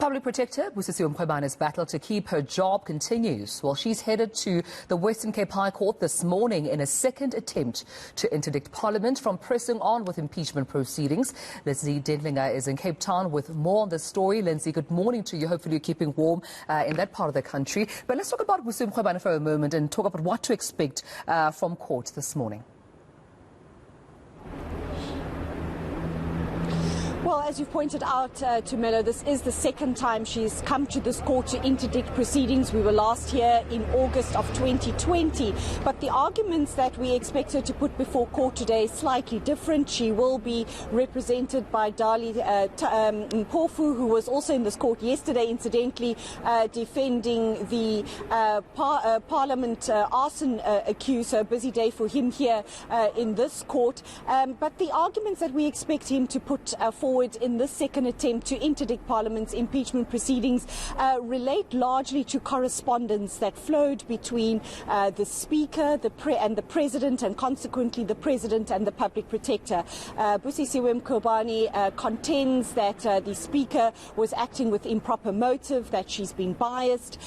Public Protector Busisiwe Mkhwebane's battle to keep her job continues. Well, she's headed to the Western Cape High Court this morning in a second attempt to interdict Parliament from pressing on with impeachment proceedings. Lindsay Dentlinger is in Cape Town with more on this story. Lindsay, good morning to you. Hopefully you're keeping warm in that part of the country. But let's talk about Busisiwe Mkhwebane for a moment and talk about what to expect from court this morning. Well, as you've pointed out, Tumelo, this is the second time she's come to this court to interdict proceedings. We were last here in August of 2020. But the arguments that we expect her to put before court today is slightly different. She will be represented by Dali Mpofu, who was also in this court yesterday, incidentally, defending the Parliament arson accused. So a busy day for him here in this court. But the arguments that we expect him to put forward in this second attempt to interdict Parliament's impeachment proceedings relate largely to correspondence that flowed between the Speaker and the President, and consequently the President and the Public Protector. Busisiwe Mkhwebane contends that the Speaker was acting with improper motive, that she's been biased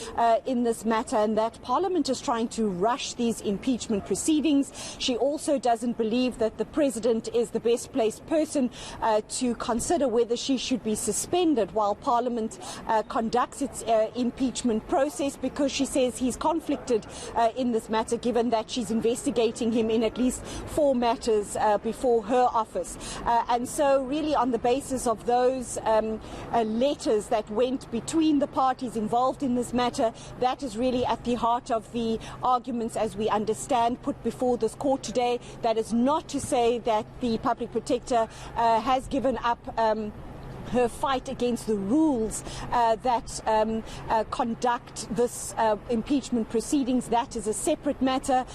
in this matter, and that Parliament is trying to rush these impeachment proceedings. She also doesn't believe that the President is the best placed person to consider whether she should be suspended while Parliament conducts its impeachment process, because she says he's conflicted in this matter, given that she's investigating him in at least 4 matters before her office. And so really on the basis of those letters that went between the parties involved in this matter, that is really at the heart of the arguments, as we understand, put before this court today. That is not to say that the Public Protector has given up her fight against the rules that conduct this impeachment proceedings. That is a separate matter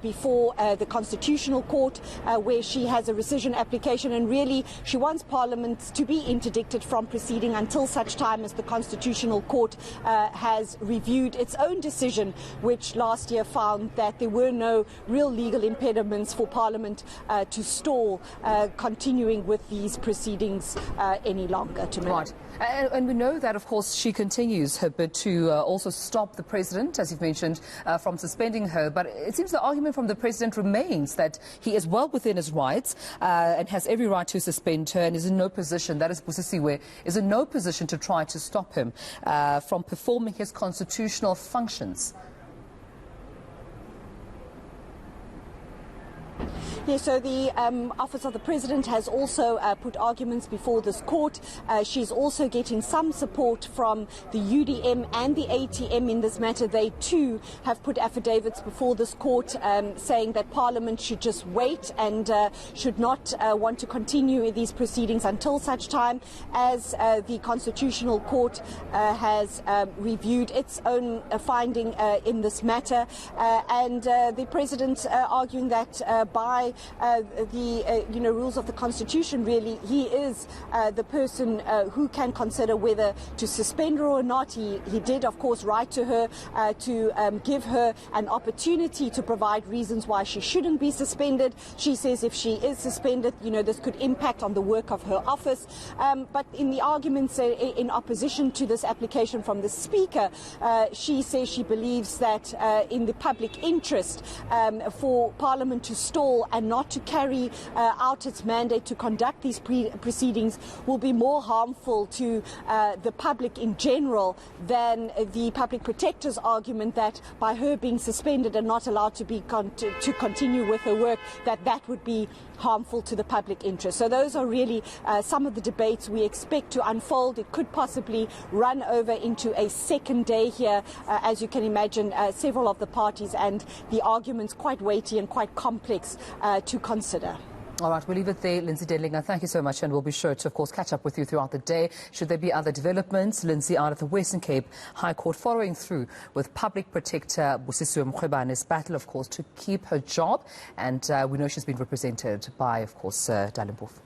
before the Constitutional Court, where she has a rescission application, and really she wants Parliament to be interdicted from proceeding until such time as the Constitutional Court has reviewed its own decision, which last year found that there were no real legal impediments for Parliament to stall continuing with these proceedings any longer. Right. And we know that, of course, she continues her bid to also stop the President, as you've mentioned, from suspending her. But it seems the argument from the President remains that he is well within his rights and has every right to suspend her, and is in no position, that is Busisiwe, is in no position to try to stop him from performing his constitutional functions. Yes, so the Office of the President has also put arguments before this court. She's also getting some support from the UDM and the ATM in this matter. They too have put affidavits before this court saying that Parliament should just wait and should not want to continue these proceedings until such time as the Constitutional Court has reviewed its own finding in this matter. And the President arguing that by the rules of the Constitution, really, he is the person who can consider whether to suspend her or not. He did, of course, write to her to give her an opportunity to provide reasons why she shouldn't be suspended. She says if she is suspended, this could impact on the work of her office. But in the arguments in opposition to this application from the Speaker, she says she believes that in the public interest for Parliament to stall and not to carry out its mandate to conduct these proceedings will be more harmful to the public in general than the Public Protector's argument that by her being suspended and not allowed to to continue with her work, that would be harmful to the public interest. So those are really some of the debates we expect to unfold. It could possibly run over into a second day here, as you can imagine, several of the parties and the arguments quite weighty and quite complex to consider. All right, we'll leave it there. Lindsay Dentlinger, thank you so much, and we'll be sure to, of course, catch up with you throughout the day. Should there be other developments, Lindsay out of the Western Cape High Court following through with Public Protector Busisiwe Mkhwebane's battle, of course, to keep her job. And we know she's been represented by, of course, Dali Mpofu.